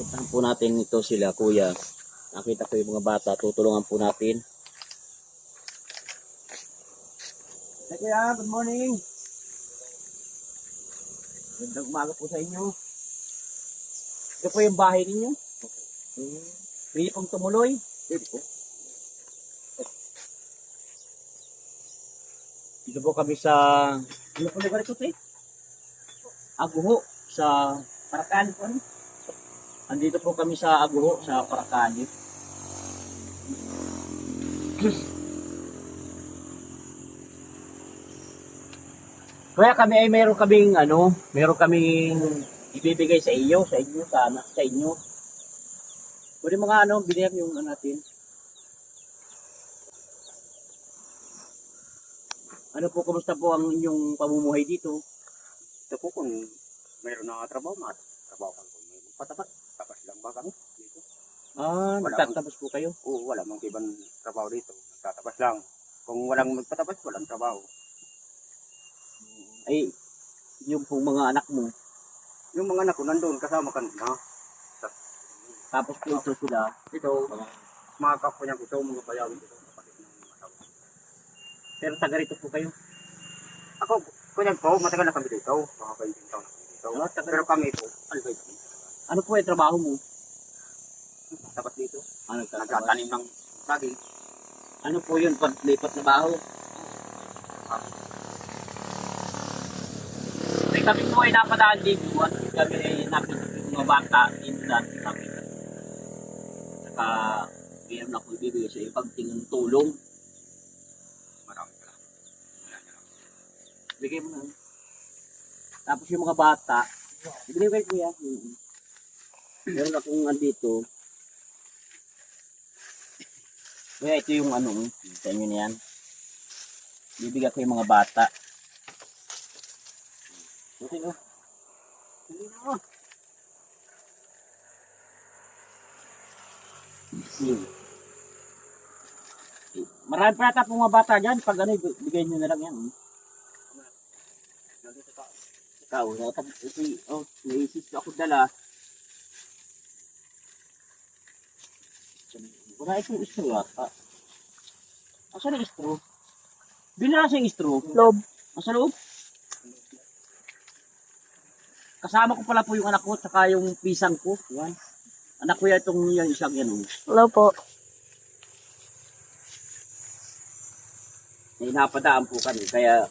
Puntahan po natin ito sila, kuya. Nakita ko yung mga bata, tutulungan po natin. Hey, kuya, good morning. Gandang umaga po sa inyo. Ito po yung bahay ninyo. Pwede pong tumuloy. Pwede po. Dito po kami sa... Ano po lugar ito, eh? Aguho, sa Paracali po. Andito po kami sa Aguho, sa Paracali. Kaya kami ay meron kaming ibibigay sa inyo, sa inyo. Pwede mga binigyan yung natin. Ano po, kumusta po ang inyong pamumuhay dito? Ito po kung mayroon na trabaho, trabaho kami. May tapas lang ba kami dito? Nagtatapos po kayo? Oo, wala mang ibang trabaho dito. Nagtatapas lang. Kung walang magpatapas, walang trabaho. Ay, yung pong mga anak mo. Yung mga anak ko nandun, kasama kanina. Tapos po ito sila. Ito, mga kapwa niya ko ito, mga bayawin ito, kapatid ng asawa. Pero taga rito po kayo. Ako, kunyan po, matagal na kami dito. Mga 20 taon na kami dito. Pero kami po, Ano po yung trabaho mo? tapas dito. Nagtatanim. Nagtatanim ng saging. Ano po yun? Lipat na baho? May kami po ay napadaan dito at kami ay nakita yung mga bata insan kami. Saka mayroon ako ibibigay sa iyo pagtingin tulong. Maraming salamat. Bigay mo na. Tapos yung mga bata, ibigay ko kay kuya. Meron akong andito. Kuya, ito yung sa inyo na yan. Bibigay ko yung mga bata. Buti no? Hindi na. Marami pa yata pong mga bata dyan. Pag bigay nyo na lang yan. Ikaw, may isis ako dala. Wala itong istro yata. Asan yung istro? Binasa yung istro? Loob. Nasa loob? Kasama ko pala po yung anak ko tsaka yung pisang ko. Yan. Anak ko yan itong yung isang yan. Hello po. May napadaan po kami. Kaya